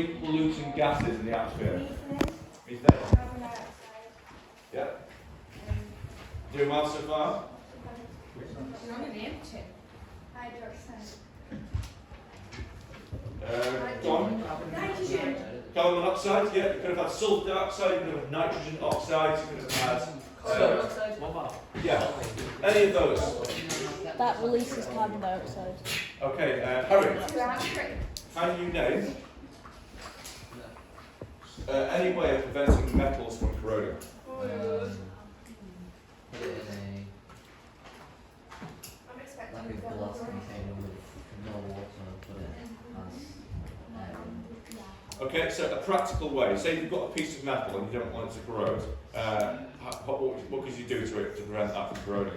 3 polluting gases in the atmosphere. Methane. Yeah. Doing well so far? Tom? Nitrogen. Carbon monoxide, yeah. You could have had sulfur dioxide, you could have had nitrogen oxides, you could have had... yeah, any of those. That releases carbon dioxide. Okay, Harry, can you name any way of preventing metals from corroding? Like a glass container with no water, put it as Okay, so a practical way. Say you've got a piece of metal and you don't want it to corrode. What could you do to it to prevent that from corroding?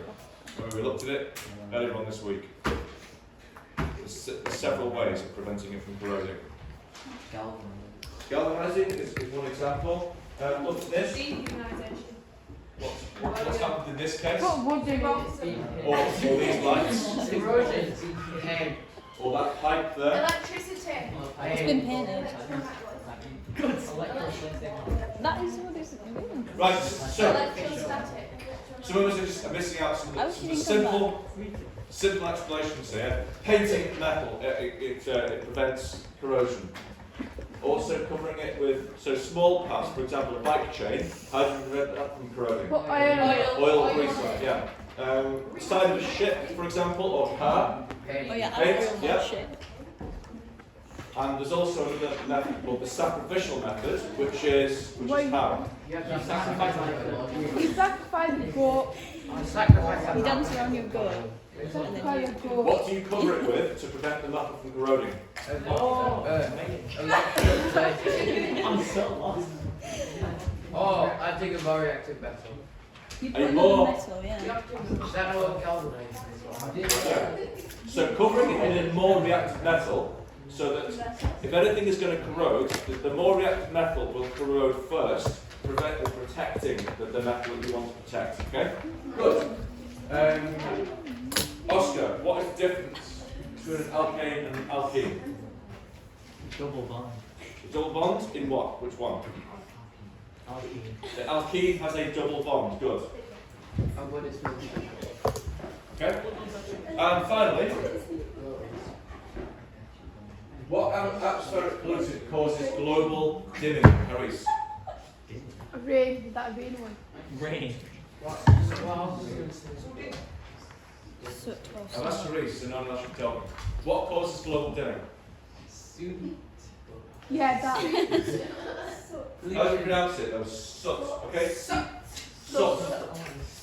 When we looked at it earlier on this week. There's several ways of preventing it from corroding. Galvanizing is one example. Look at this. What's happened in this case? Or these lights. erosion. Or that pipe there. Electricity. It's been painted. That is what it's doing. Right, so Electrostatic. some of us are just missing out some I was of the thinking simple explanations here. Painting metal, it prevents corrosion. Also covering it with, so small parts, for example a bike chain, how do you prevent that from corroding? Oil grease, yeah. Side of a ship, for example, or car. Oh yeah, Paint, I feel yeah. that shit. And there's also another method called the sacrificial method, which is how? You sacrifice You sacrifice a goat. You dance around your goat. Sacrifice a goat. What do you cover it with to prevent the metal from corroding? I'm so lost. Oh, I think a more reactive metal. You Are you put more- it in metal, yeah. Is that what galvanizing? So covering it in a more reactive metal, so that if anything is going to corrode, the more reactive metal will corrode first, protecting the metal that you want to protect. Okay? Good. Oscar, what is the difference between an alkane and an alkene? Double bond. Double bond in what? Which one? The alkene has a double bond. Good. And what is Okay. And finally, what atmospheric pollutant causes global dimming, Harris? Rain, that rain one. rain? Soot or Now that's Harris, so no one else should tell me. What causes global dimming? Yeah, that. How do you pronounce it? That was soot. Okay? Soot.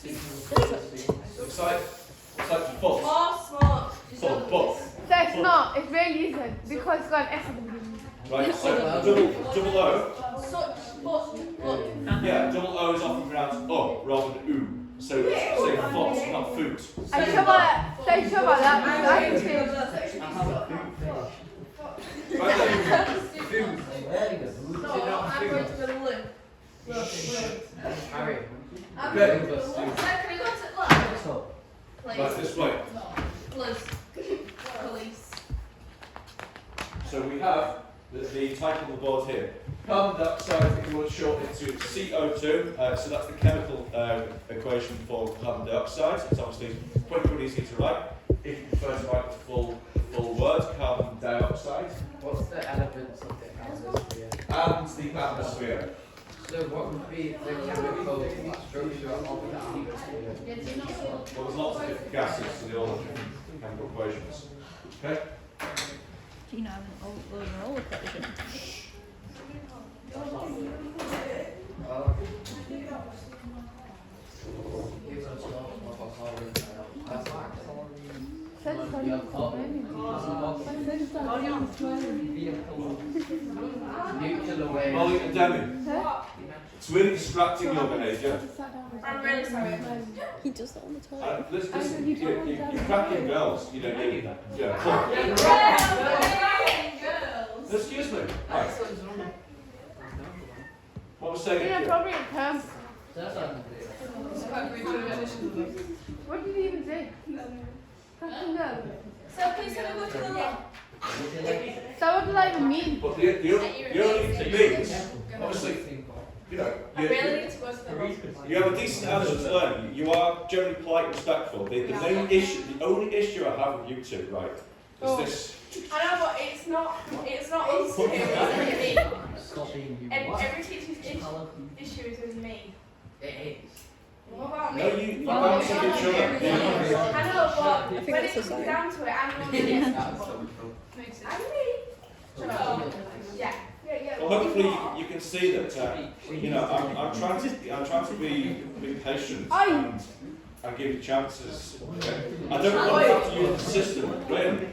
It's like foot. More smoke. Foot. Foot. So it's not, it really isn't, because it's got an S at the beginning. Right, so double O. Such, Yeah, double O is often pronounced O rather than oo. So it's say foot, not foot. I come on, say come on, that's Right then. I'm going to go to Lou. Harry. Okay. Can we go to Lou? Right, Please. this way. Police. Police. So we have the type on the board here. Carbon dioxide, if you want to shorten it to CO2, so that's the chemical equation for carbon dioxide. It's obviously pretty easy to write. If you prefer to write the full word, carbon dioxide. What's the elements of the atmosphere? And the atmosphere. So what would be the chemical structure of the atmosphere? Well, there's lots of different gases, so they all have different chemical equations. Okay? Do you know an old equation? Molly and Demi, it's really distracting your behaviour. I'm really sorry. He does that on the toilet. Listen, you're cracking girls, you don't need that. Yeah, Girls. excuse me. Right. What was saying? Inappropriate term. What did he even say? Fucking no. So please can we go to the law? So what does that even mean? But the only means, obviously, you know, I really need to go to the hospital. you have a decent attitude to learn. You are generally polite and respectful. The main issue, the only issue I have with you two, right, is this. I know, but it's not us two, it's me. And every teacher's issue is with me. It is. What about me? No, you bounce off each other. I know, but think when it's it comes society. down to it, I'm the one that gets trouble. I'm me. So, yeah. Well, hopefully you can see that. You know, I'm trying to be patient and give you chances. Okay? I don't want to have to use the system, really.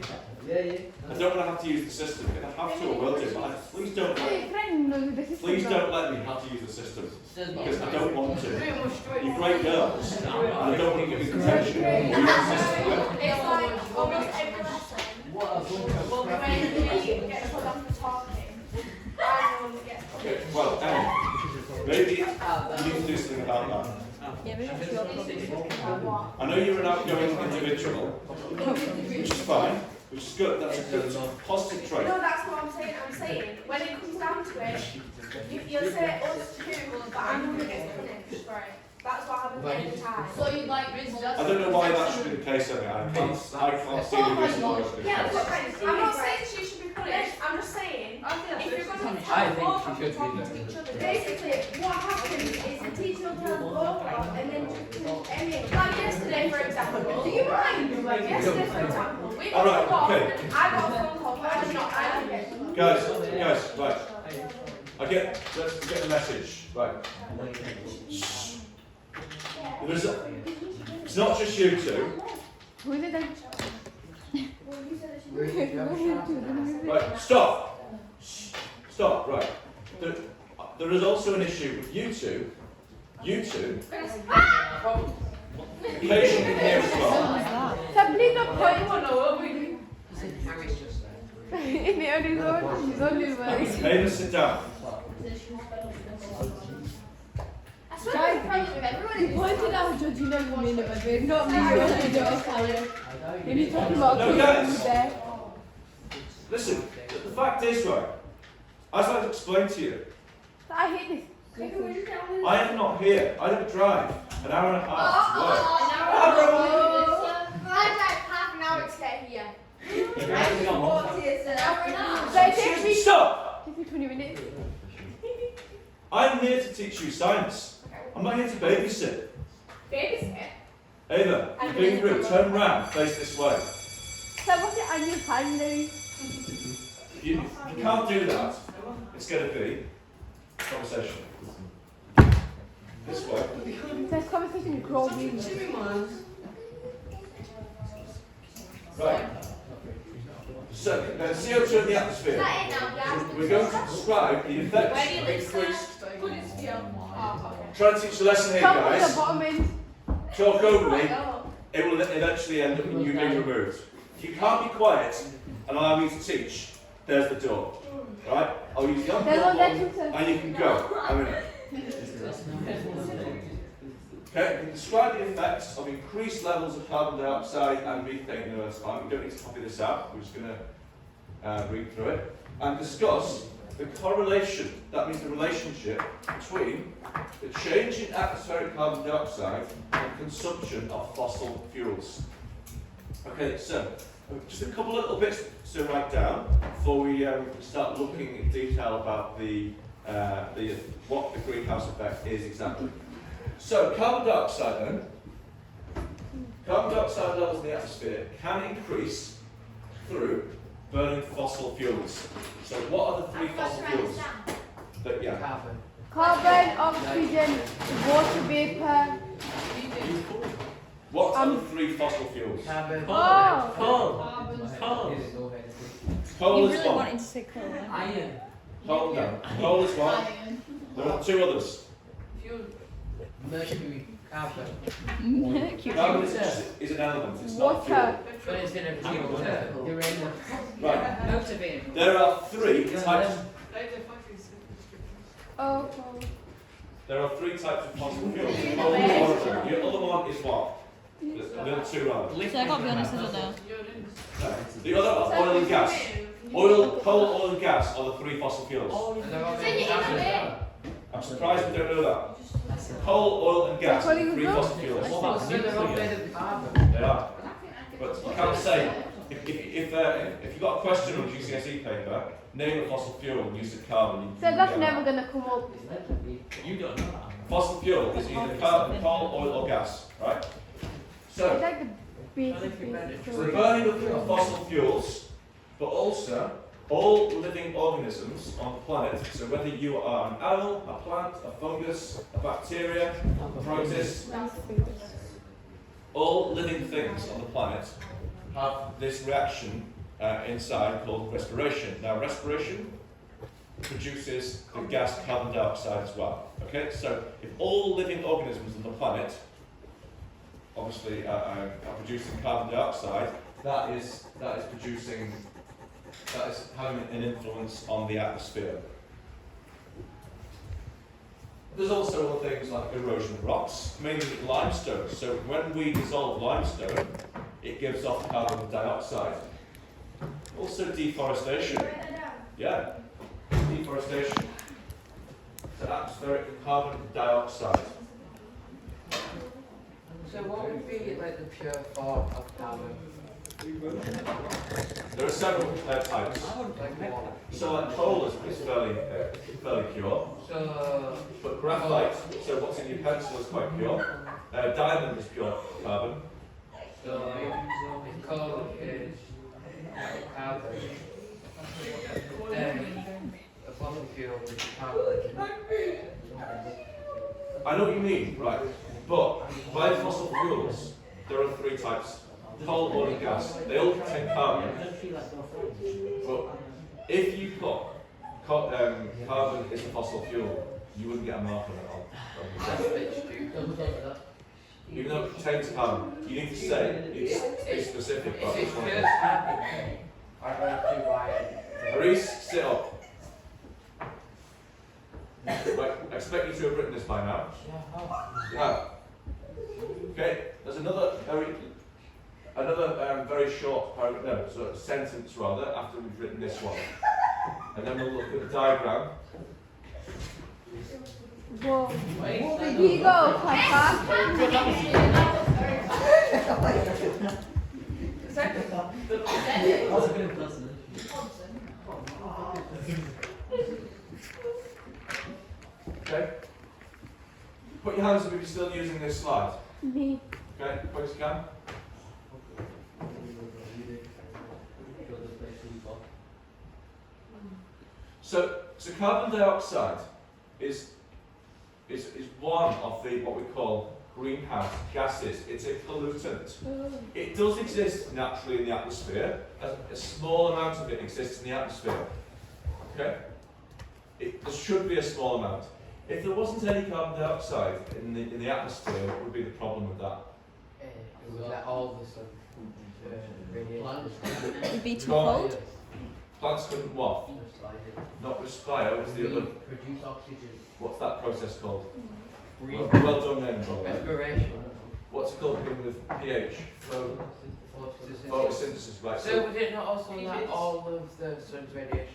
I don't want to have to use the system. If I have to, I will do. But please don't let me have to use the system because I don't want to. You're great girls, and I don't want to give you attention. Use the system. It's like almost every lesson. When we get put on for talking, I'm the one that gets Okay. Well, maybe you need to do something about that. Yeah, maybe just your I know you're an outgoing individual, which is fine, which is good. That's a good, positive trait. No, that's what I'm saying. I'm saying when it comes down to it, you'll say us two, but I'm the one that gets punished for it. That's what happens every time. So you'd like Miss Justin? I don't know why that should be the case. I can't see the reason why it should be the Yeah, but case. I'm not saying she should be punished. I'm just saying if you're going to I tell think both she of should them be talking to punished. each other, Basically, what happens is the teacher will tell both of and then just any. like yesterday, for example. Do you mind? Like yesterday, for example, we got Alright, a call. okay. I got a phone call, but I did not. I didn't get it. Guys, right. Let's get the message. Right. It's not just you two. Who is it then? Right, stop. Stop, right. There is also an issue with you two. You two, occasionally here as well. So please don't point. Harry's just there. If he only knows, he's only words. Maybe sit down. I swear there's a problem with everyone. He pointed out judging everyone in it, but not me. When he's talking about No, kids guys. there. Listen, the fact is, right, as I've explained to you, I hate this. I am not here. I don't drive an hour and a half to work. I drive half an hour to get here. So it takes me, Stop! takes me 20 minutes. I'm here to teach you science. I'm not here to babysit. Babysit. Ava, you're being rude. Turn round, face this way. So what's your annual time now? You can't do that. It's going to be conversation. This way. There's conversation growing. Right. So, CO2 in the atmosphere. We're going to describe the effects of increased. Try to teach the lesson here, Top with the guys. bottom end. Talk over me. It will eventually end up in you being removed. If you can't be quiet and allow me to teach, there's the door. Right? I'll use the There's one there unblocked too, one, sir. and you can go. I'm in it. Okay, you can describe the effects of increased levels of carbon dioxide and methane in Earth's climate. You don't need to copy this out. We're just going to read through it and discuss the correlation. That means the relationship between the change in atmospheric carbon dioxide and consumption of fossil fuels. Okay, so just a couple of little bits to write down before we start looking in detail about the what the greenhouse effect is exactly. So carbon dioxide then. Carbon dioxide levels in the atmosphere can increase through burning fossil fuels. So what are the three fossil fuels? Carbon. Carbon, oxygen, water vapor. What are the three fossil fuels? Carbon. Coal You is really one. wanted to say coal. Iron. Coal, no. Coal is one. There are two others. Mercury. Carbon. Mercury. Carbon is an element, it's not a fuel. Water. But it's in a fuel. Uranium. Right. Motor vehicle. There are three types. Oh, There are three types of fossil fuels. Coal is one of them. Your other one is what? The other two rather. So I can't be honest, I don't know. No. The other are oil and gas. Coal, oil and gas are the three fossil fuels. And they're all So made you of know carbon. I'm surprised we don't know that. Coal, oil and gas are the three fossil fuels. So they're all made of carbon. They are. But you can't say, if you've got a question on GCSE paper, name a fossil fuel and use the carbon. So that's never gonna come up. You don't know that. Fossil fuel is either carbon, coal, oil or gas, right? It's So, like the basic so the burning of fossil fuels, but also all living organisms on the planet, so whether you are an animal, a plant, a fungus, a bacteria, a protist, all living things on the planet have this reaction inside called respiration. Now respiration produces the gas carbon dioxide as well. Okay, so if all living organisms on the planet obviously are producing carbon dioxide, that is having an influence on the atmosphere. There's also other things like erosion of rocks, mainly limestone. So when we dissolve limestone, it gives off carbon dioxide. Also deforestation. Yeah, deforestation. So atmospheric carbon dioxide. So what would be like the pure form of carbon? There are several types. Like water. So like coal is fairly pure, So but graphite, so what's in your pencil is quite pure. Diamond is pure carbon. so if coal is carbon, then a fossil fuel would be carbon. I know what you mean, right? But by fossil fuels, there are three types: coal, oil, and gas. They all contain carbon. But if you put carbon is a fossil fuel, you wouldn't get a mark on it. Even though it contains carbon, you need to say it's specific about If which it's one. pure carbon, I'd like to buy it. Reese, sit up. Right, I expect you to have written this by now. Yeah. Okay, there's another very short paragraph, no, so a sentence rather, after we've written this one. And then we'll look at the diagram. Whoa. Here you go, Papa. Okay? Put your hands up if you're still using this slide. Me. Okay, quick as you can. So carbon dioxide is one of the what we call greenhouse gases. It's a pollutant. It does exist naturally in the atmosphere. A small amount of it exists in the atmosphere. Okay? There should be a small amount. If there wasn't any carbon dioxide in the atmosphere, what would be the problem with that? It would let all the sun radiation. It'd be too Well, cold. Plants couldn't what? Not respire. What's the other? Produce oxygen. What's that process called? Well done then, Bob. Respiration. What's it called begin with PH? Photosynthesis. Photosynthesis, right? So would it not also let all of the sun's radiation?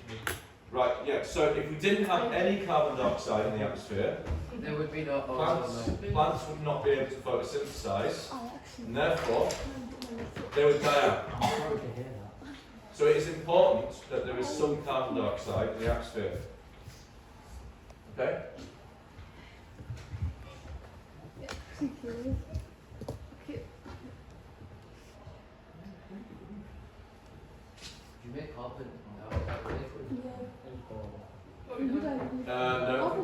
Right, yeah. So if we didn't have any carbon dioxide in the atmosphere, There would be no plants ozone. would not be able to photosynthesize, and therefore they would die out. So it is important that there is some carbon dioxide in the atmosphere. Okay? Do you make carbon dioxide liquid? No.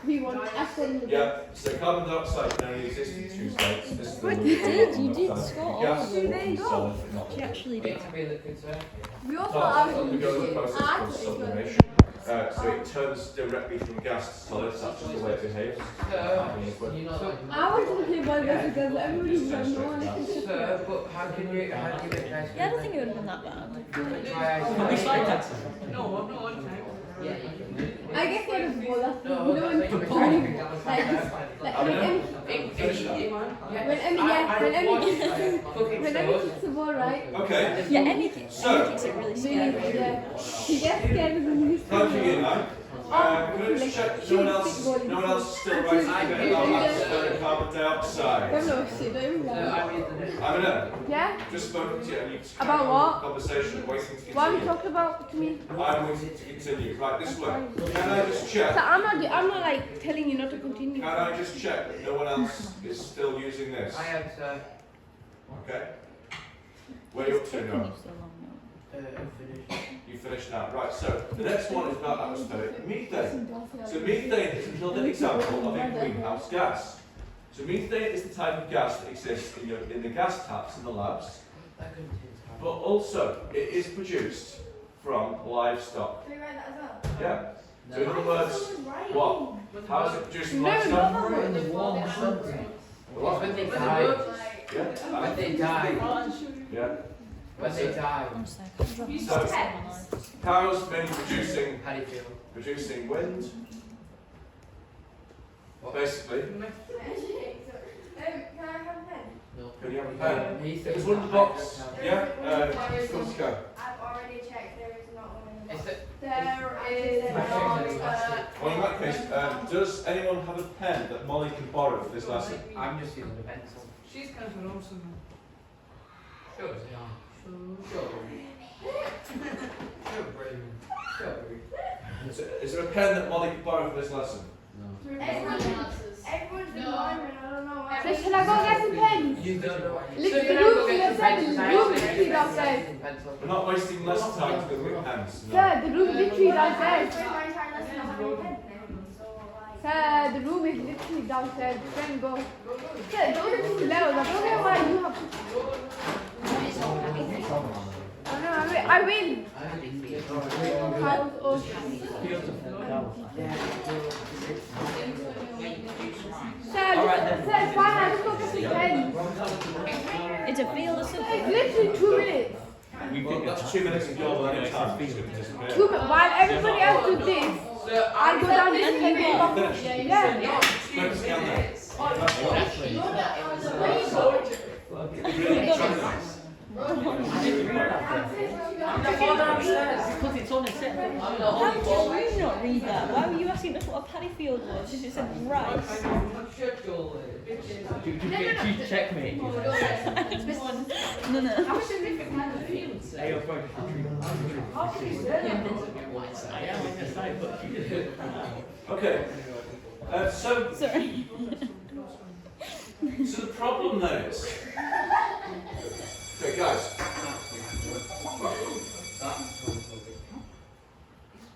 We want acid. Yeah, so carbon dioxide can only exist in two states. This is the But you did liquid score all gas, of them. and solid, not She actually It did. can be liquid, sir. We also Plants have undergo a process called sublimation. So it turns directly from gas to solid, that's just the way it behaves. So, you know, I want to play ball because everybody's Just no one turns is so, but how can you make nice? Yeah, I don't think it would have been that bad. Try Can we slide that? Yeah, you can do it. I guess there is ball. No, You know when that's like like this, like I mean, when finish that. when Whenever he kicks the ball, right? Okay. Yeah, anything. So- Any kicks it really scary. Yeah. He gets scared when he's Time for you now. Can I just check no one else is still writing about atmospheric carbon dioxide? Don't know shit, don't even know. I'm gonna Yeah? just spoken to you and you About what? conversation waiting to What are we continue. talking about to me? I'm waiting to continue. Right, this way. Can I just check? So I'm not like telling you not to continue. Can I just check that no one else is still using this? I have, sir. Okay. Where are you up to Taking now? you so long now. Finished. You finished now. Right, so the next one is about atmospheric methane. So methane is another example of a greenhouse gas. So methane is the type of gas that exists in the gas taps in the labs, That couldn't taste hard. but also it is produced from livestock. Can we write that as well? Yeah. So in other words, what? How is it produced from No, livestock? no. In the warm sun. What? When they die. Yeah. When they die. Yeah. When they die. Honestly, I can't drop So- myself in my life. Cows mainly How do you feel? producing wind. What? Basically, Can I have a pen? No. can you have a pen? He's There's one in the box. Yeah. Come to go. I've already checked, there is not one in the Is box. it? There is not. Well, in that case, does anyone have a pen that Molly can borrow for this lesson? I'm just using the pencil. She's kind of awesome. Sure, yeah. Sure. Sure, brilliant. Sure. Is there a pen that Molly can borrow for this lesson? No. Everyone's been lying, I don't know why. So shall I go get some pens? You don't know. Look, So the can I room go get is some upstairs, pencils? the I room actually is need upstairs. some pencils. We're not wasting less time to go with pens. No. Sir, the room literally downstairs. My entire lesson, I haven't pen then, so like. Sir, the room is literally downstairs. Then go. Sir, those are just levels. I don't know why you have to. Oh no, I win. House or Sir, sir, it's fine. I just go get some pens. It's a field or It's something. literally 2 minutes. Well, that's 2 minutes of your learning time. It's going to disappear. 2 minutes. While everybody else do this, Sir, I go down this and Finish. yeah. Quick, scan there. Because it's on a set. How did you not read that? Why were you asking us what a paddy field was? If it said rice. You checkmate. No, no. They are going I am on your side, but you did it. Okay. So Sorry. the problem then is. Okay, guys.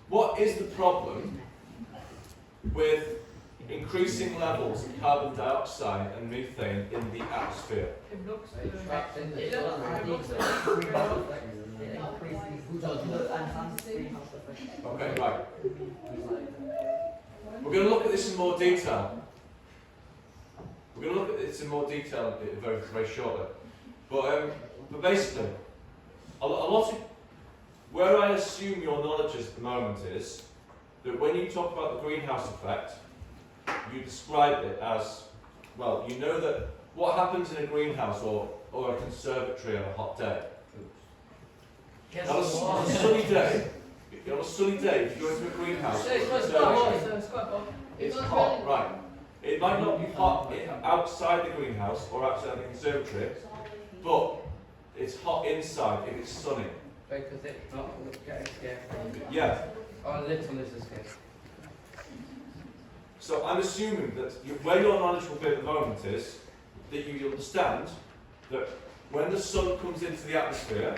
What is the problem with increasing levels of carbon dioxide and methane in the atmosphere? Okay, right. We're going to look at this in more detail. We're going to look at this in more detail very, very shortly. But basically, a lot of where I assume your knowledge is at the moment is that when you talk about the greenhouse effect, you describe it as, well, you know that what happens in a greenhouse or a conservatory on a hot day. On a sunny day, if you go into a greenhouse, it's hot, right. It might not be hot outside the greenhouse or outside the conservatory, but it's hot inside if it's sunny. Because it's not getting scared. Yeah. Or little is scared. So I'm assuming that where your knowledge will be at the moment is that you understand that when the sun comes into the atmosphere,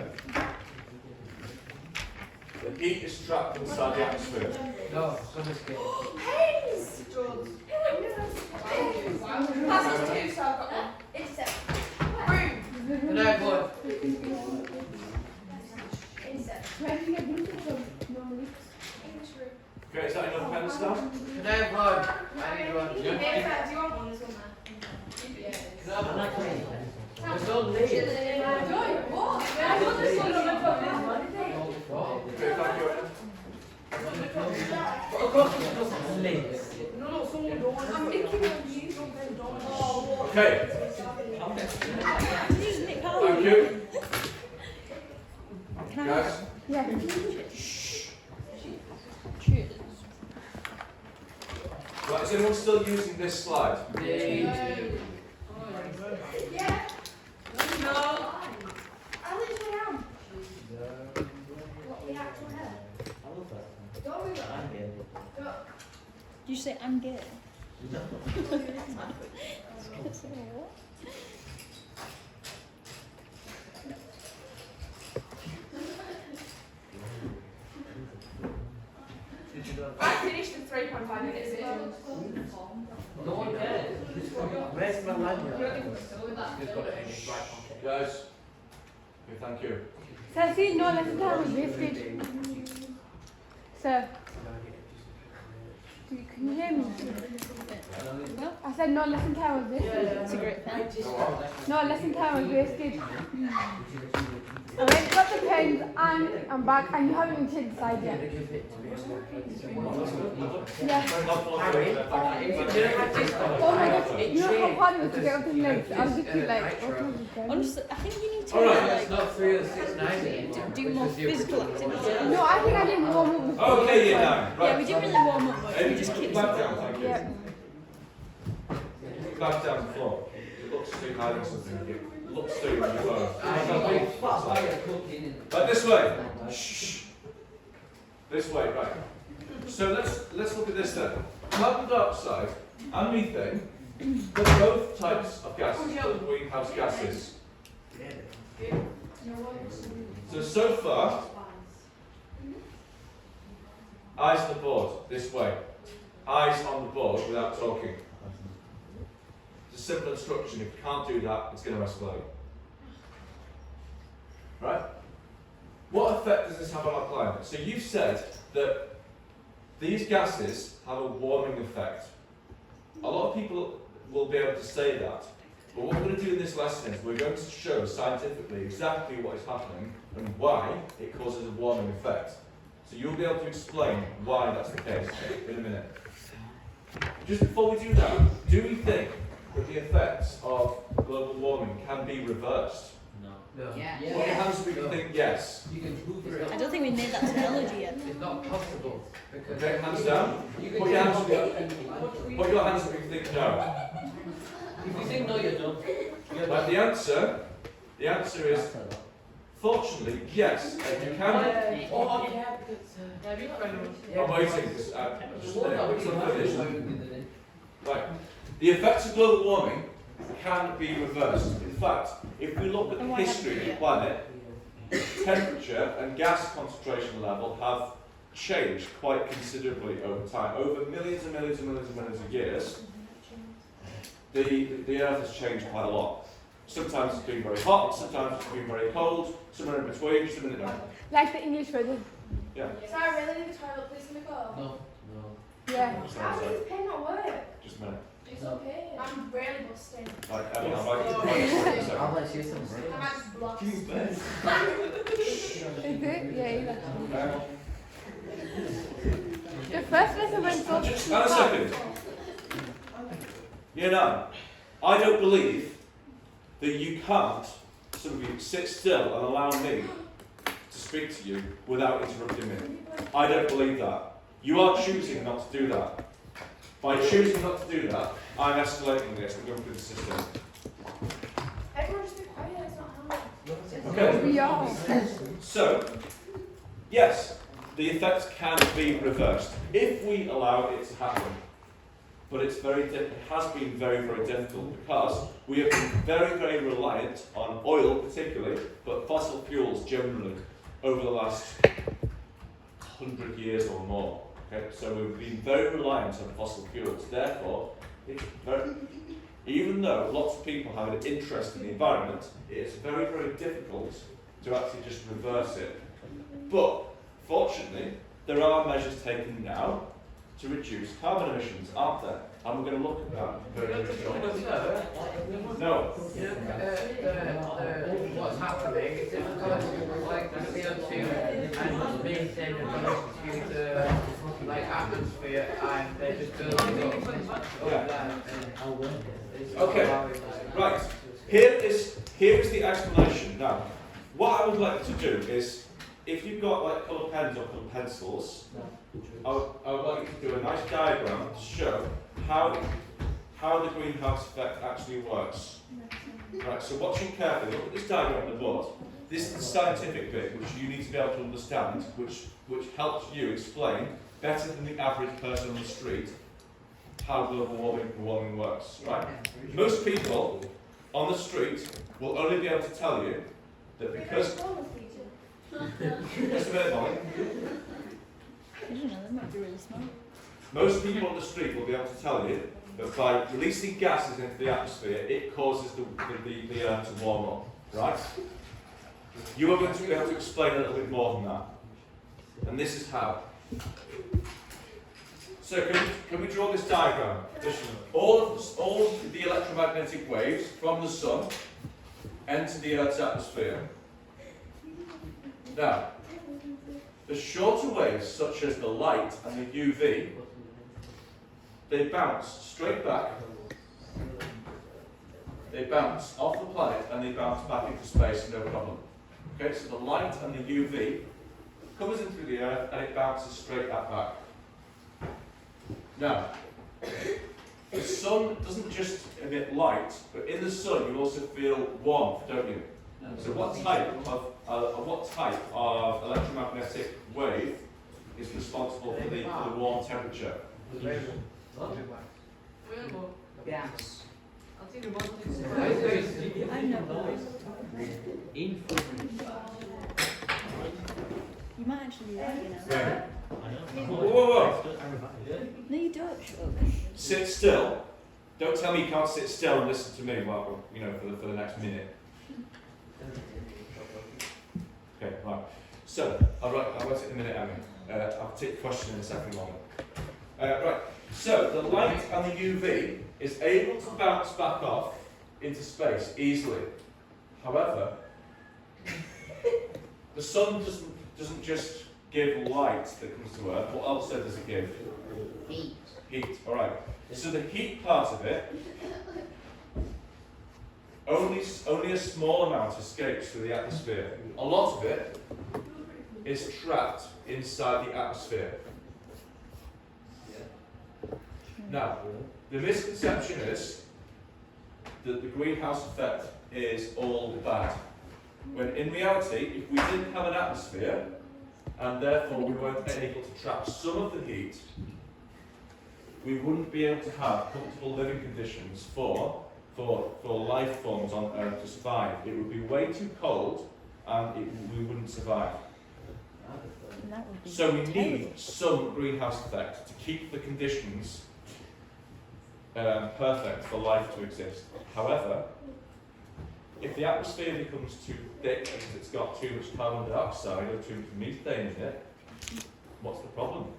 the heat is trapped inside the atmosphere. No, sun is scared. Pens! Pass it to you, so I've got one. Insect. Room. And I have one. Insect. Where do you get these from? Normally. English room. Okay, is that enough pens now? Can I have one? I need one. Do you want one? There's one there. Can I have one? There's no lid. What? I thought this one on my phone. Okay, thank you. Of course there's no lid. No, someone don't. I'm thinking of you. Okay, Just nip out. Thank you. Can I Guys, Yeah. Cheers. right, is anyone still using this slide? Yeah. No. I literally am. What, the actual hair? Don't move it. Did you say I'm gay? I was gonna say what? I finished in 3.5 minutes. No one cares. Where's my lanyard? He's got it in his right pocket. Guys, okay, thank you. Sir, see, no lesson time was wasted. Sir, can you hear me? I said no lesson time was wasted. Cigarette pen. No lesson time was wasted. I went and got the pens and I'm back and you haven't even changed the side yet. Yeah. Oh my god, you know how hard it was to get up his legs? I was literally like, what was this then? Honestly, I think you need to Alright. It's not 3 or 6, 9. do more physical activity. No, I think I didn't warm up before. Okay, yeah, now, Yeah, right. we didn't really warm up much. We just kicked Back it. down, thank you. Yeah. Back down the floor. It looks to be hiding something. It looks to be on your phone. Right, this way. Shh. This way, right. So let's look at this then. Carbon dioxide and methane, they're both types of gases, called greenhouse gases. So far, eyes on the board, this way. Eyes on the board without talking. It's a simple instruction. If you can't do that, it's going to escalate. Right? What effect does this have on our climate? So you've said that these gases have a warming effect. A lot of people will be able to say that. But what we're going to do in this lesson is we're going to show scientifically exactly what is happening and why it causes a warming effect. So you'll be able to explain why that's the case in a minute. Just before we do that, do we think that the effects of global warming can be reversed? No. Put your hands up if you think yes. You can prove it. I don't think we made that technology yet. It's not possible. Because Okay, hands down. Put your hands up. Put your hands up if you think no. if you think no, you're done. But the answer is, fortunately, yes. You can. I'm waiting. Just a minute. Wait till I finish. Right. The effects of global warming can be reversed. In fact, if we look at the history of the planet, temperature and gas concentration level have changed quite considerably over time. Over millions and millions and millions and millions of years, the Earth has changed quite a lot. Sometimes it's been very hot, sometimes it's been very cold, somewhere in between, just a minute now. Like the English version. Yeah. So I really need the toilet, please, can we go? No. Yeah. Just a How minute, does this pen not work? just a minute. It's okay. I'm really busting. Right, I'll like I'll let you some. I might just block. Is it? Yeah, exactly. The first lesson went so Just a second. You know, I don't believe that you can't, some of you, sit still and allow me to speak to you without interrupting me. I don't believe that. You are choosing not to do that. By choosing not to do that, I'm escalating this and going through the system. Everyone just be quiet, it's not hard. Okay? we are. So, yes, the effects can be reversed if we allow it to happen. But it's it has been very, very difficult because we have been very, very reliant on oil particularly, but fossil fuels generally over the last 100 years or more. Okay? So we've been very reliant on fossil fuels. Therefore, it's even though lots of people have an interest in the environment, it's very, very difficult to actually just reverse it. But fortunately, there are measures taken now to reduce carbon emissions, aren't there? And we're going to look at that very, very shortly. No. What's happening is because like the CO2 and methane are going to the like atmosphere and they're just building up over there. Okay, right. Here is the explanation. Now, what I would like to do is, if you've got like coloured pens or coloured pencils, I would like you to do a nice diagram to show how the greenhouse effect actually works. Right, so watching carefully, look at this diagram on the board. This is the scientific bit which you need to be able to understand, which helps you explain better than the average person on the street how global warming works. Right? Most people on the street will only be able to tell you that because just a minute, Molly. I don't know, that might be really smart. Most people on the street will be able to tell you that by releasing gases into the atmosphere, it causes the earth to warm up. Right? You are going to be able to explain a little bit more than that. And this is how. So can we draw this diagram? All of the electromagnetic waves from the sun enter the Earth's atmosphere. Now, the shorter waves, such as the light and the UV, they bounce straight back. They bounce off the planet and they bounce back into space, no problem. Okay, so the light and the UV comes into the Earth and it bounces straight back. Now, the sun doesn't just emit light, but in the sun you also feel warmth, don't you? So what type of electromagnetic wave is responsible for the warm temperature? Gas. I know. You might actually be right, you know. Yeah. Whoa. No, you don't, Shug. Sit still. Don't tell me you can't sit still and listen to me while, for the next minute. Okay, right. So, I'll wait in a minute, Amy. I'll take a question in a second moment. Right. So, the light and the UV is able to bounce back off into space easily. However, the sun doesn't just give light that comes to Earth. What else does it give? Heat. Heat. All right. So the heat part of it, only a small amount escapes through the atmosphere. A lot of it is trapped inside the atmosphere. Now, the misconception is that the greenhouse effect is all bad. When in reality, if we didn't have an atmosphere, and therefore we weren't able to trap some of the heat, we wouldn't be able to have comfortable living conditions for life forms on Earth to survive. It would be way too cold, and we wouldn't survive. So we need some greenhouse effect to keep the conditions perfect for life to exist. However, if the atmosphere becomes too thick because it's got too much carbon dioxide or too much methane in it, what's the problem?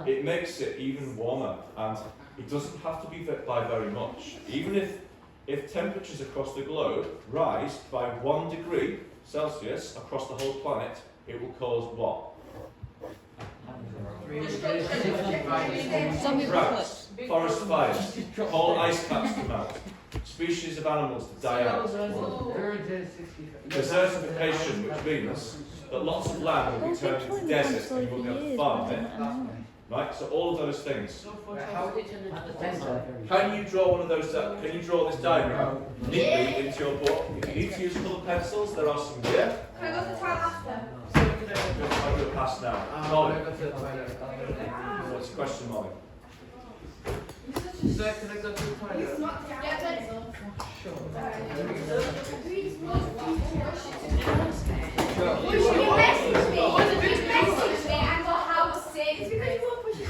It makes it even warmer, and it doesn't have to be by very much. Even if temperatures across the globe rise by 1 degree Celsius across the whole planet, it will cause what? Droughts, forest fires, whole ice caps to melt, species of animals to die out, desertification, which means that lots of land will be turned into desert and you won't be able to farm it. Right, so all of those things. Can you draw one of those? Can you draw this diagram neatly into your book? If you need to use coloured pencils, there are some here. Can I go to the toilet after? I'll do a pass now. Molly, what's the question, Molly? Sir, can I go to the toilet? Yeah, pencil. You messaged me and got house sins.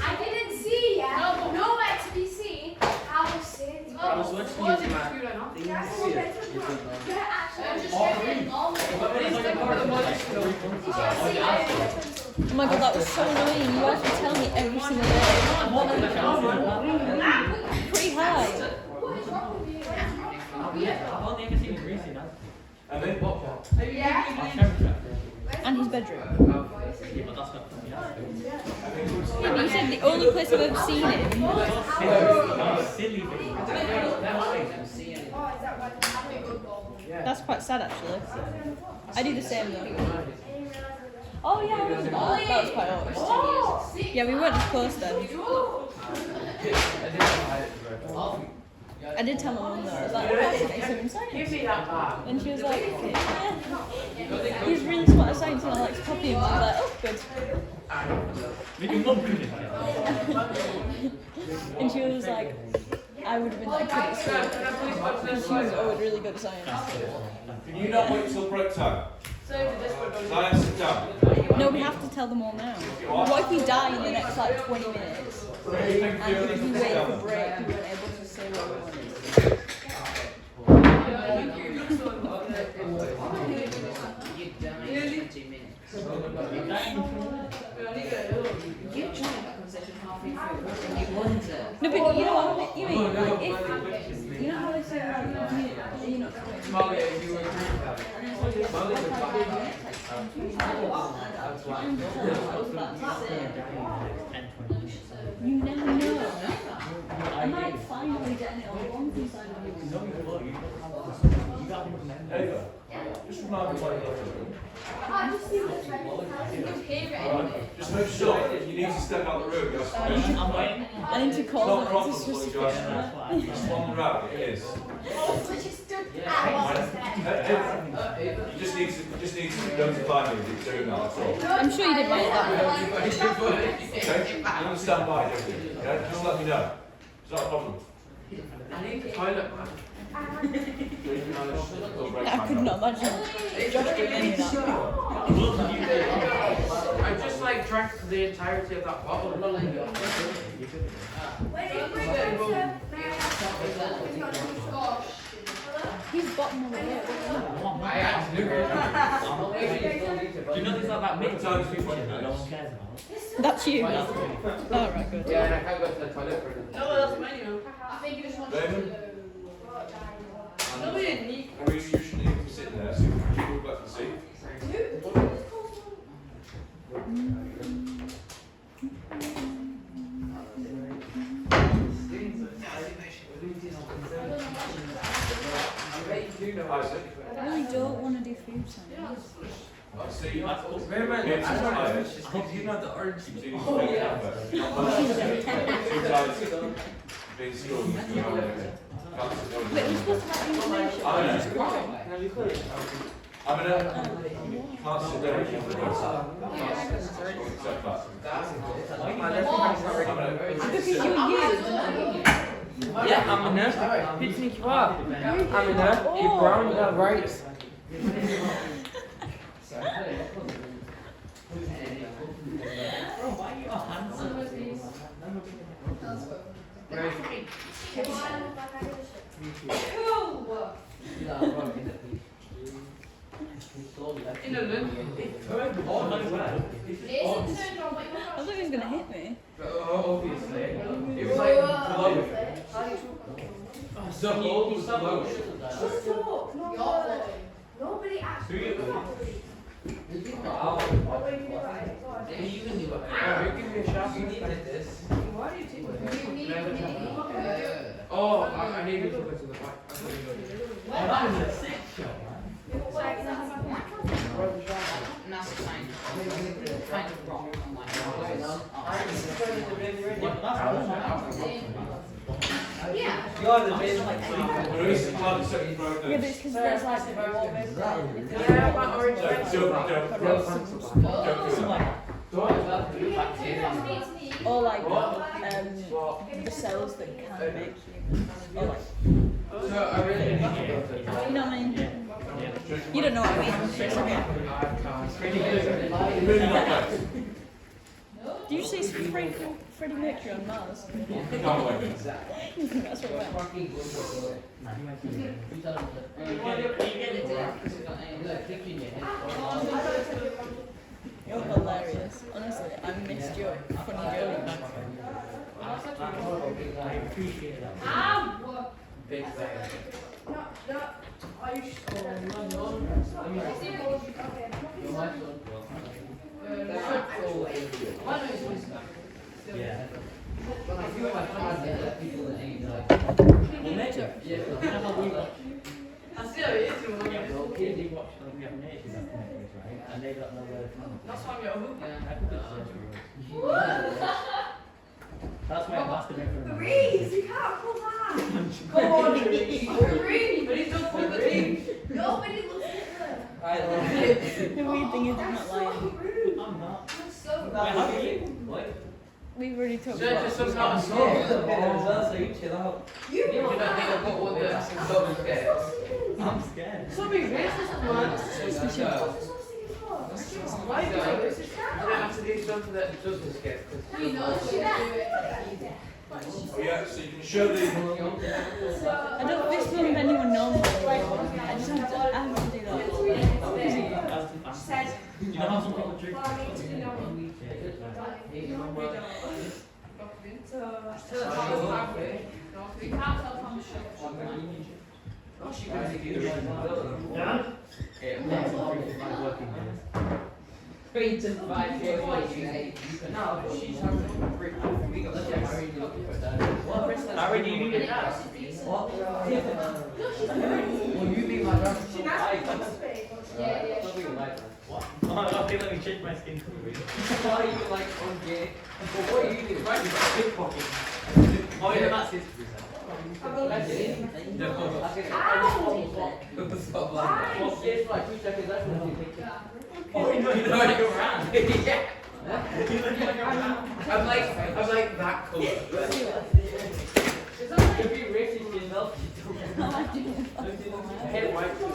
I didn't see ya. Nowhere to be seen. House sins. I was watching you, Oh my god, that was so annoying. You have to tell me every single day. Pretty high. I've only ever seen it recently. And then what? Yeah. I'll show you that. And his bedroom. Yeah, but that's not funny. Yeah, but you said the only place I've ever seen it. Silly. That's quite sad actually. I do the same though. Oh yeah, I remember that. That was quite awkward. Yeah, we weren't as close then. I did tell my mum though, I was like, oh, it's him in science. Give me that back. And she was like, okay, yeah. He's really smart at science and I like to copy him. She was like, oh, good. Did your mum read it? And she was like, I would have been like good at school. And she was, oh, really good at science. Can you not wait till break time? Science, sit down. No, we have to tell them all now. What if we die in the next like 20 minutes? And if we wait for break, we weren't able to say what we wanted. No, but you know what you mean? Like, if you know how they say like you know. You never know. I might finally get it on one side of you. There you go. Just remind me what you're doing. Just make sure if you need to step out the room, you have to I'm waiting. I need to It's call not a them. problem It's for just you guys to just wander out, it is. You just need to notify me that you're doing that, that's all. I'm sure you did write that. Okay? I'm going to stand by you. Okay? Just let me know. It's not a problem. I need the toilet, man. I could not imagine Josh giving me that. I just like drank the entirety of that bottle. He's bottom of the boat. I actually Do you know there's not that many times that no one cares about? That's you. Oh, right, good. Yeah, and I can't go to the toilet for this. No, that's many. Raymond? We shouldn't even be sitting there, so you can go back to the seat. Isaac? I really don't want to do food science. See, That's cool. Raymond, I hope you know the orange. Two times being school, you can go everything. But you're supposed to have information. I know. I'm gonna can't sit down here for this. Accept that. Because you're you. Yeah, I'm a nurse. Who do you think you are? I'm a nurse. You're brown, right? Why are you handsome? In a loop. I thought he was going to hit me. Obviously. It was like below. The hole was below. Nobody actually. You can do it. Give me a shot. You need this. Oh, I need to go to the back. That was a sick shot. That's kind of wrong. Yeah. You're the best. There is some other second row Yeah, but it's because there's like. Yeah, my orange Don't do that. Or like the cells that can make humans. Or like. So I really need to go to the You know what I mean? You don't know what I mean. So it's okay. Really not bad. Do you say Freddie Mercury on Mars? Can't wait. That's what I went. You're hilarious. Honestly, I missed your funny joke. I appreciate that. big thing. Are you sure? got no word. That's why I'm your hoop. That's why I lost him from Reese, you can't pull that. Come on, Reese. But he's done for the team. Nobody looks at her. I love it. The weird thing is I'm That's not so lying. rude. I'm not. That's so rude. Wait, how are you? What? We've already talked So about just some kind of Yeah, song. so you chill out. You You don't think I've got one that's double scared? I'm scared. Something racist, man. Why are you so racist? You don't have to do something that does the scared. You know she does. Oh yeah, so you can show the. I don't fist bump anyone normally. I just have to, I have to do that. You know how some people drink? We can't tell from the show. Yeah? 3 to 5 days. No, but she's having a break. We got the Harry, do you need it now? What? Will you be my dad? What? Okay, let me change my skin color. Why are you like on gay? But what are you doing? Right, you've got a pickpocket. Oh, yeah, that's his. No, Stop laughing. Well, it's like 2 seconds left when you take it. oh, you know you're around. Yeah. I'm like that colour. If you racist yourself, you don't. I hate white people.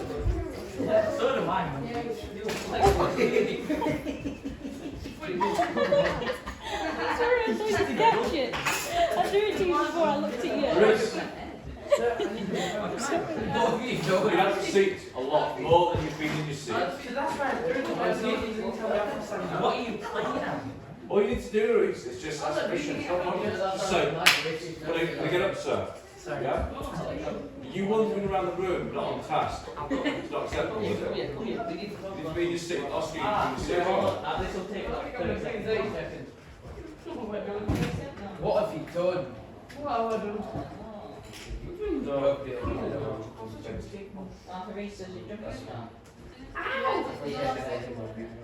So do I. Sorry, I thought you sketch it. I threw it to you before I looked at you. Chris, What have you you done? have the seat a lot more than you've been in your seat. That's why I'm doing it. What are you playing at? All you need to do is just ask questions. So, when I get up, sir. Sorry. Yeah? You wandering around the room, not on task. It's not acceptable, is it? Come here. We need to talk You've about been just sitting, Oscar, Ah, you sit hold here. on. This will take like 30 seconds. What have you done?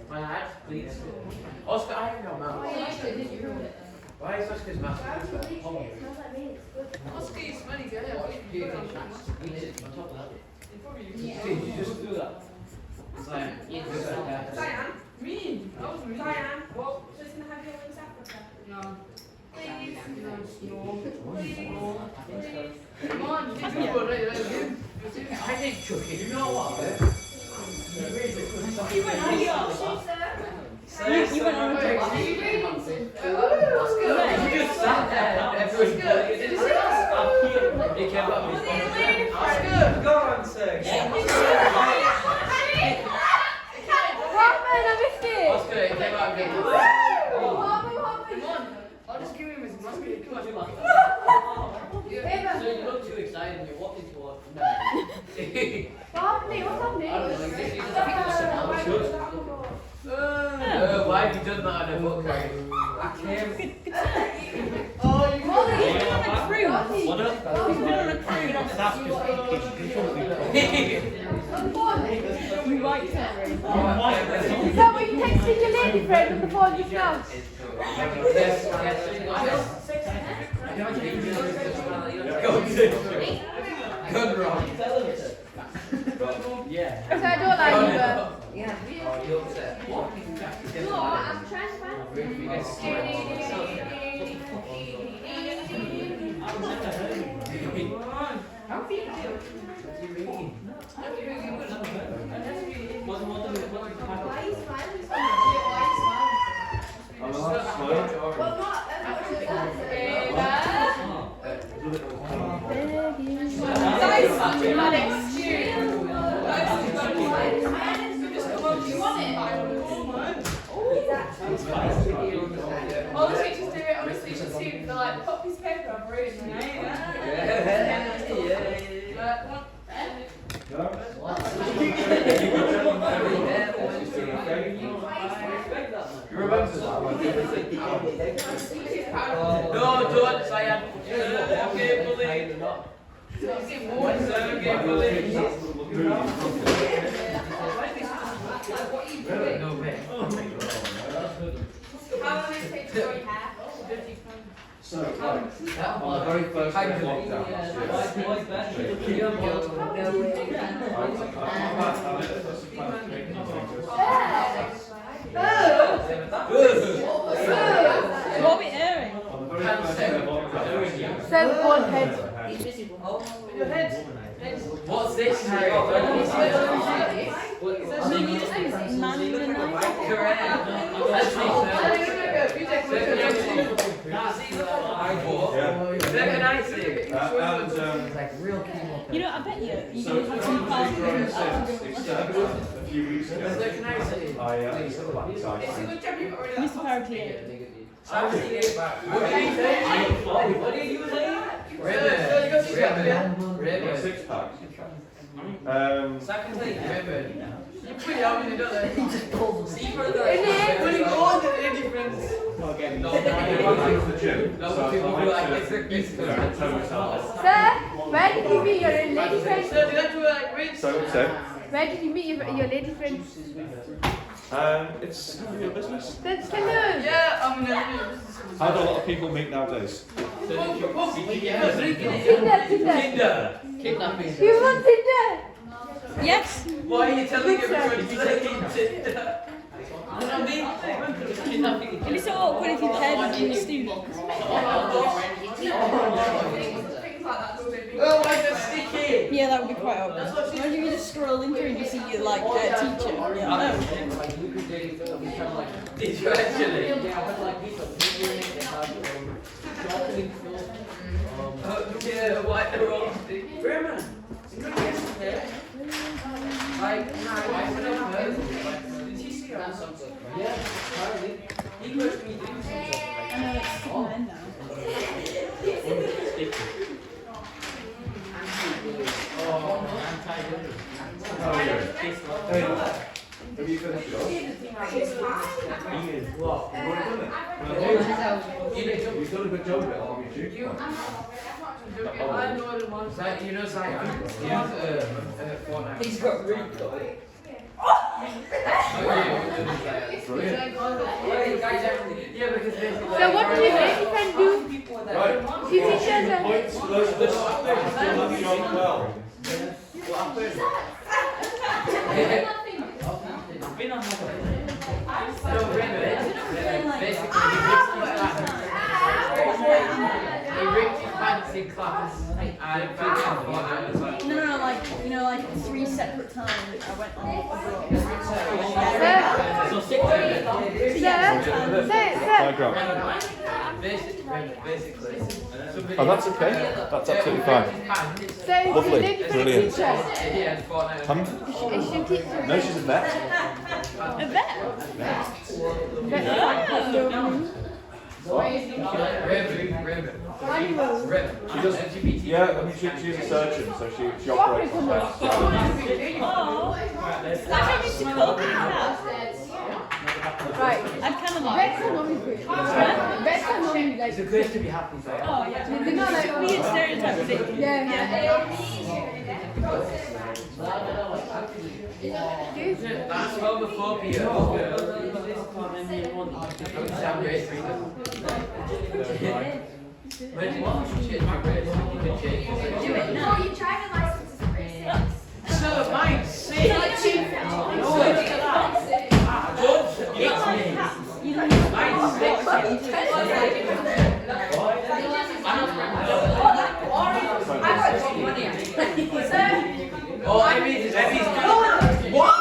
My hat, please. Oscar, I have no mouth. Why is Oscar's mouth? Oscar, you smelly good. Did you just do that? Zion. Yes. Me? That was me. Diane, well, she's gonna have your wings Africa. No. Please. Come on, did you go right? I didn't chuck it. You know what? You went on your shoes, sir. You went on a break. Oscar. You just sat there. Everyone's Oscar, did you see us? He came up with Oscar. Go on, sir. Robin, I missed it. Oscar, it came out again. Come on. I'll just give him his musket. Come on. So you look too excited and you're walking towards me. What's happening? What's happening? I don't know, like this is just Why have you done that on a book, Harry? I came. Oh, you've been on a cruise. What up? You've been on a cruise. That's just You like that, right? Is that what you texted your lady friend on the phone just now? Yes. Gun wrong. Yeah. Because I don't like you, but... Yeah. You upset? What? No, I'm trying to find How do you do? Why are you smiling? I'm allowed to smile. Well, not as much as that. All the teachers do it, obviously, you should see the like pop piece of paper I've written, right? Remember that one? No, don't say it. Okay, believe. No way. How long does it take to grow your hair? So, right, on the very first day of lockdown last year, What are we airing? on the very first day of lockdown last year, Self-born head. What's this, Harry? You know, I bet you so can it's have been some parts growing of since, except a few weeks ago. I still like the size. Mr. Paratier. What did you say? Ribbon. 6 packs. Secondly, You put it out and you don't know. see for the Put it on the difference. I go to the gym, so I like to toe myself. Sir, where did you meet your lady friend? So did that to like reach? So, Where did you meet your lady friend? it's none of your business. That's Tinder. Yeah, I'm gonna. How do a lot of people meet nowadays? Tinder. kidnapping. You want Tinder? Yes. Why are you telling everybody to take Tinder? It'd be so awkward if you paired with your students. Oh, why is it sticky? Yeah, that would be quite awkward. Imagine you just scrolling through and you see your like teacher. Yeah, no. Did you actually? Yeah, why the wrong thing? Grandma, did you see her on something? Yeah, apparently. He goes to me doing something. I know it's sticking in now. How are you? Hey, have you finished yours? What? You've already done it? You've done a good job of it on YouTube. You know, Zion? He's got really good. Brilliant. Yeah, because basically. So what did your lady friend do? Right. She teaches her. Points for those of us still have you on well. Been on my He ripped his pants in class and No, like, you know, like 3 separate times I went on abroad. So 6 basically. Oh, that's okay. That's absolutely fine. So is Lovely. your lady friend a Brilliant. teacher? Pardon? Is she a teacher? No, she's a vet. A vet? Animals. She does. Yeah, I mean, she's a surgeon, so she operates on vets. Oh, that's how you to cope with that. Right. I'd kind of like. Vets are normally good. Vets are normally like. It's a place to be happy for. Oh, yeah. They're not like. Weird stereotypes. Yeah. That's homophobia. Oh, your driving license is grade 6. So mine's 6. Oh, Emmy's what?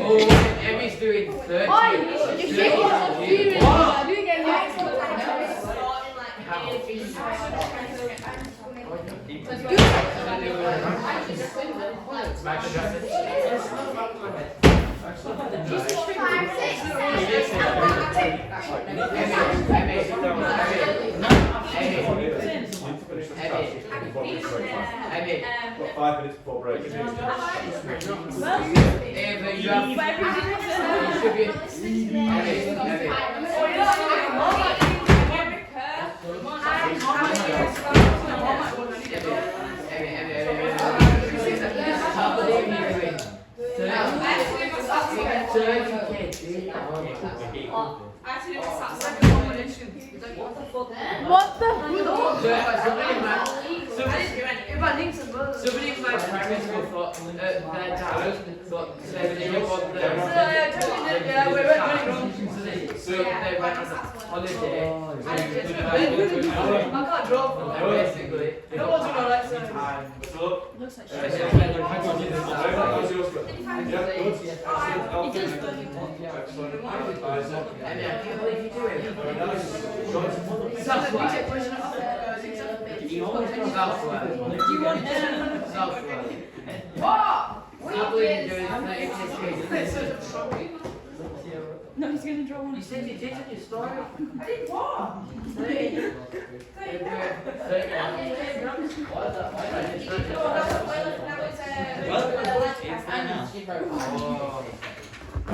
Oh, Emmy's doing 30. Oh, you're shaking your feelings. Are you getting Got 5 minutes before break. You should be. What the? Somebody in my primary school thought their dad thought they didn't want the so they went on a holiday. I can't draw from them basically. No one's gonna like some time. Looks like Yeah, good. Excellent. I can't believe you do it. Very nice. Southwest. Do you want Southwest. What? I believe you do it. No, he's gonna draw one. You said you did in your story. I did what?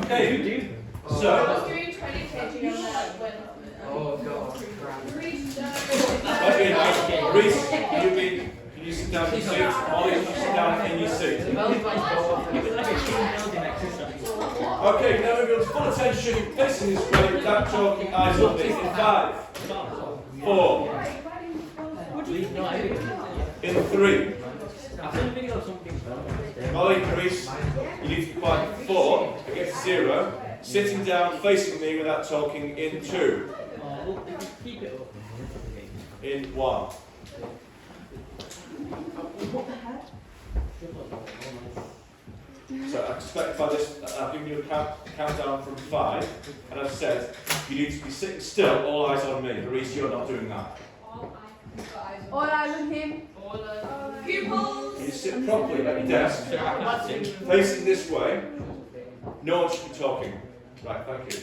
Okay, so. Oh god. Okay, nice. Reese, can you sit down in your seat? Molly, can you sit down in your seat? Okay, now everyone's full attention, facing this way, without talking, eyes on me. In 5, 4, in 3. Molly, Reese, you need to be quiet. 4, against 0. Sitting down, facing me without talking. In 2. In 1. So I expect by this, I've given you a countdown from 5, and I've said you need to be sitting still, all eyes on me. Reese, you're not doing that. All eyes on him. Pupils. You sit properly at your desk, facing this way. No one should be talking. Right, thank you.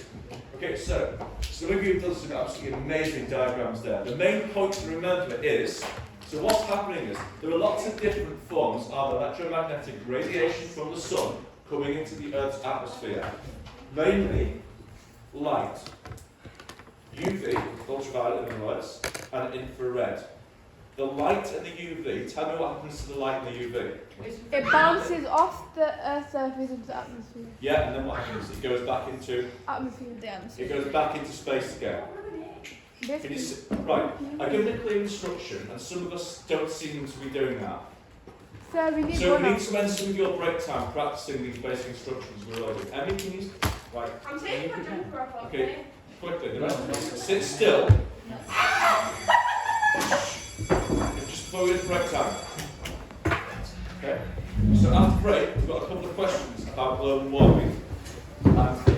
Okay, so some of you have done some absolutely amazing diagrams there. The main point to remember is, so what's happening is, there are lots of different forms of electromagnetic radiation from the sun coming into the Earth's atmosphere. Mainly, light. UV, ultraviolet in other words, and infrared. The light and the UV, tell me what happens to the light and the UV. It bounces off the Earth's surface into the atmosphere. Yeah, and then what happens? It goes back into, Atmosphere. it goes back into space again. Can you see? Right, I've given a clear instruction, and some of us don't seem to be doing that. So we need So one we need of. to spend some of your break time practicing these basic instructions we're all doing. Emmy, can you? Right. I'm taking my jumper off. Okay, quickly, the rest of us. Sit still. Just before we get to break time. Okay. So after break, we've got a couple of questions about global warming. And